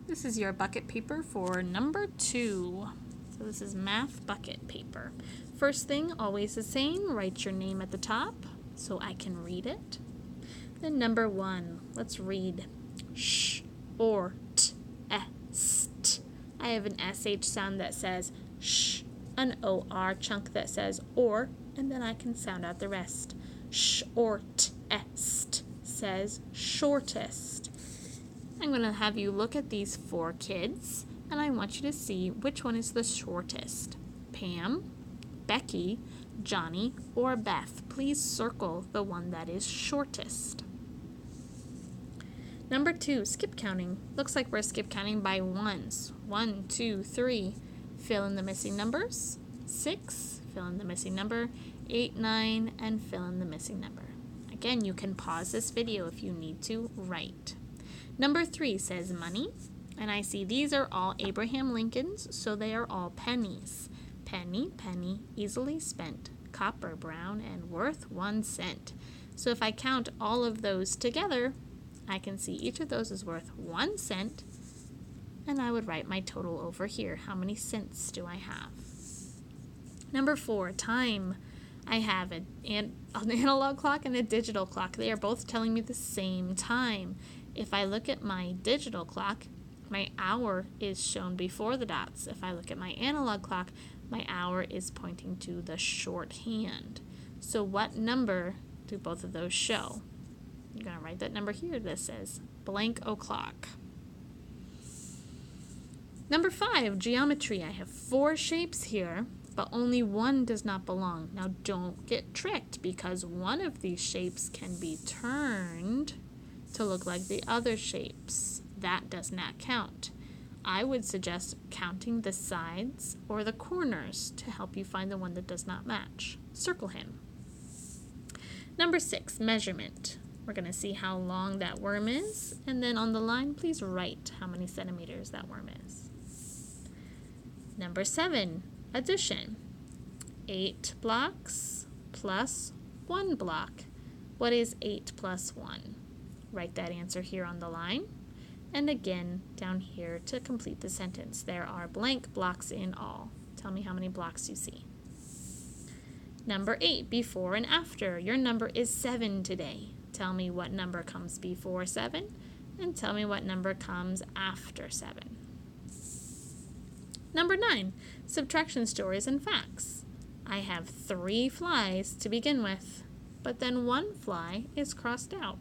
This is your bucket paper for number 2. So this is math bucket paper. First thing, always the same, write your name at the top so I can read it. Then number 1, let's read sh or t, est. I have an sh sound that says sh, an or chunk that says or, and then I can sound out the rest. Short est says shortest. I'm going to have you look at these 4 kids, and I want you to see which one is the shortest. Pam, Becky, Johnny, or Beth. Please circle the one that is shortest. Number 2, skip counting. Looks like we're skip counting by ones. 1, 2, 3. Fill in the missing numbers. 6, fill in the missing number. 8, 9, and fill in the missing number. Again, you can pause this video if you need to write. Number 3 says money, and I see these are all Abraham Lincolns, so they are all pennies. Penny, penny, easily spent, copper, brown, and worth 1 cent. So if I count all of those together, I can see each of those is worth 1 cent, and I would write my total over here. How many cents do I have? Number 4, time. I have an analog clock and a digital clock. They are both telling me the same time. If I look at my digital clock, my hour is shown before the dots. If I look at my analog clock, my hour is pointing to the shorthand. So what number do both of those show? I'm going to write that number here. This says blank o'clock. Number 5, geometry. I have 4 shapes here, but only one does not belong. Now don't get tricked, because one of these shapes can be turned to look like the other shapes. That does not count. I would suggest counting the sides or the corners to help you find the one that does not match. Circle him. Number 6, measurement. We're going to see how long that worm is, and then on the line, please write how many centimeters that worm is. Number 7, addition. 8 blocks plus 1 block. What is 8 plus 1? Write that answer here on the line. And again, down here to complete the sentence. There are blank blocks in all. Tell me how many blocks you see. Number 8, before and after. Your number is 7 today. Tell me what number comes before 7, and tell me what number comes after 7. Number 9, subtraction stories and facts. I have 3 flies to begin with, but then 1 fly is crossed out.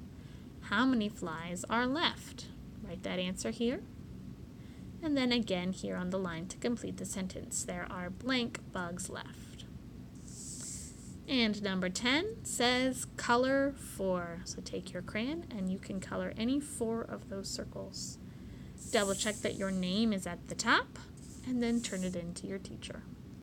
How many flies are left? Write that answer here. And then again here on the line to complete the sentence. There are blank bugs left. And number 10 says color 4. So take your crayon and you can color any 4 of those circles. Double check that your name is at the top and then turn it in to your teacher.